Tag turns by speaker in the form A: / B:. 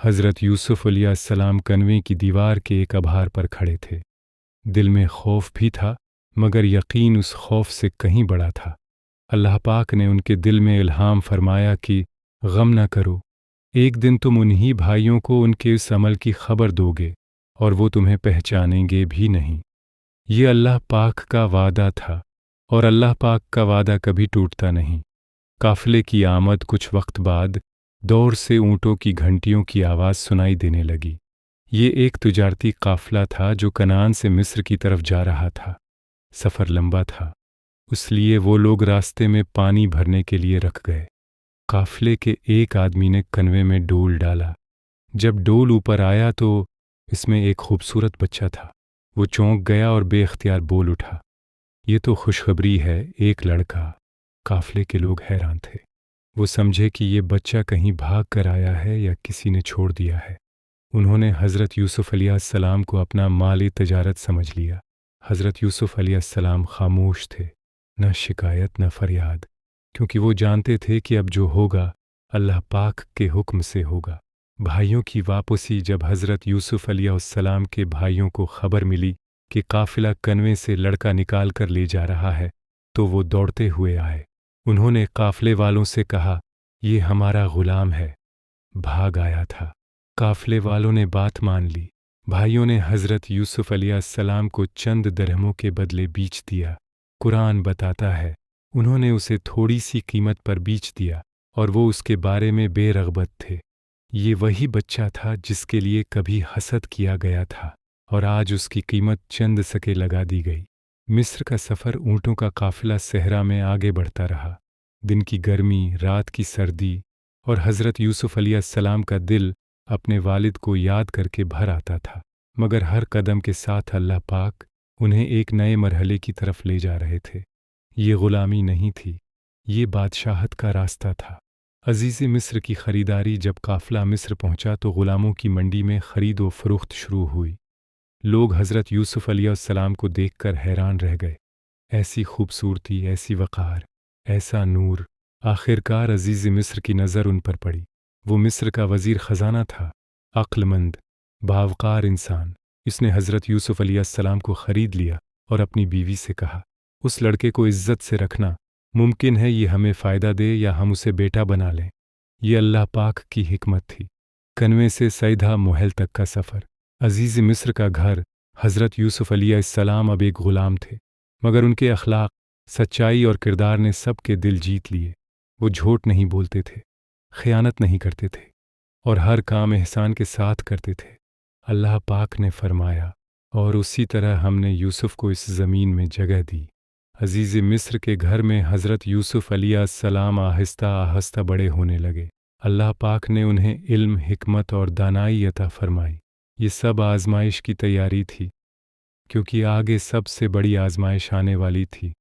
A: حضرت یوسف علیہ السلام کنویں کی دیوار کے ایک ابہار پر کھڑے تھے۔ دل میں خوف بھی تھا، مگر یقین اس خوف سے کہیں بڑا تھا۔ اللہ پاک نے ان کے دل میں الہام فرمایا کہ غم نہ کرو، ایک دن تم انہی بھائیوں کو ان کے اس عمل کی خبر دو گے اور وہ تمہیں پہچانیں گے بھی نہیں۔ یہ اللہ پاک کا وعدہ تھا، اور اللہ پاک کا وعدہ کبھی ٹوٹتا نہیں۔ قافلے کی آمد کچھ وقت بعد دور سے اونٹوں کی گھنٹیوں کی آواز سنائی دینے لگی۔ یہ ایک تجارتی قافلہ تھا جو کنعان سے مصر کی طرف جا رہا تھا۔ سفر لمبا تھا، اس لیے وہ لوگ راستے میں پانی بھرنے کے لیے رک گئے۔ قافلے کے ایک آدمی نے کنویں میں ڈول ڈالا۔ جب ڈول اوپر آیا تو اس میں ایک خوبصورت بچہ تھا۔ وہ چونک گیا اور بے اختیار بول اٹھا، یہ تو خوشخبری ہے، ایک لڑکا۔ قافلے کے لوگ حیران تھے۔ وہ سمجھے کہ یہ بچہ کہیں بھاگ کر آیا ہے یا کسی نے چھوڑ دیا ہے۔ انہوں نے حضرت یوسف علیہ السلام کو اپنا مالی تجارت سمجھ لیا۔ حضرت یوسف علیہ السلام خاموش تھے، نہ شکایت نہ فریاد، کیونکہ وہ جانتے تھے کہ اب جو ہوگا اللہ پاک کے حکم سے ہوگا۔ بھائیوں کی واپسی۔ جب حضرت یوسف علیہ السلام کے بھائیوں کو خبر ملی کہ قافلہ کنویں سے لڑکا نکال کر لے جا رہا ہے تو وہ دوڑتے ہوئے آئے۔ انہوں نے قافلے والوں سے کہا، یہ ہمارا غلام ہے، بھاگ آیا تھا۔ قافلے والوں نے بات مان لی۔ بھائیوں نے حضرت یوسف علیہ السلام کو چند درہموں کے بدلے بیچ دیا۔ قرآن بتاتا ہے انہوں نے اسے تھوڑی سی قیمت پر بیچ دیا اور وہ اس کے بارے میں بے رغبت تھے۔ یہ وہی بچہ تھا جس کے لیے کبھی حسد کیا گیا تھا، اور آج اس کی قیمت چند سکے لگا دی گئی۔ مصر کا سفر اونٹوں کا قافلہ صحرا میں آگے بڑھتا رہا۔ دن کی گرمی، رات کی سردی، اور حضرت یوسف علیہ السلام کا دل اپنے والد کو یاد کر کے بھر آتا تھا، مگر ہر قدم کے ساتھ اللہ پاک انہیں ایک نئے مرحلے کی طرف لے جا رہے تھے۔ یہ غلامی نہیں تھی، یہ بادشاہت کا راستہ تھا۔ عزیز مصر کی خریداری۔ جب قافلہ مصر پہنچا تو غلاموں کی منڈی میں خرید و فروخت شروع ہوئی۔ لوگ حضرت یوسف علیہ السلام کو دیکھ کر حیران رہ گئے۔ ایسی خوبصورتی، ایسی وقار، ایسا نور۔ آخرکار عزیز مصر کی نظر ان پر پڑی۔ وہ مصر کا وزیر خزانہ تھا، عقل مند، باوقار انسان۔ اس نے حضرت یوسف علیہ السلام کو خرید لیا اور اپنی بیوی سے کہا، اس لڑکے کو عزت سے رکھنا، ممکن ہے یہ ہمیں فائدہ دے یا ہم اسے بیٹا بنا لیں۔ یہ اللہ پاک کی حکمت تھی۔ کنویں سے سیدھا محل تک کا سفر۔ عزیز مصر کا گھر۔ حضرت یوسف علیہ السلام اب ایک غلام تھے، مگر ان کے اخلاق، سچائی اور کردار نے سب کے دل جیت لیے۔ وہ جھوٹ نہیں بولتے تھے، خیانت نہیں کرتے تھے، اور ہر کام احسان کے ساتھ کرتے تھے۔ اللہ پاک نے فرمایا، اور اسی طرح ہم نے یوسف کو اس زمین میں جگہ دی۔ عزیز مصر کے گھر میں حضرت یوسف علیہ السلام آہستہ آہستہ بڑے ہونے لگے۔ اللہ پاک نے انہیں علم، حکمت اور دانائی عطا فرمائی۔ یہ سب آزمائش کی تیاری تھی، کیونکہ آگے سب سے بڑی آزمائش آنے والی تھی۔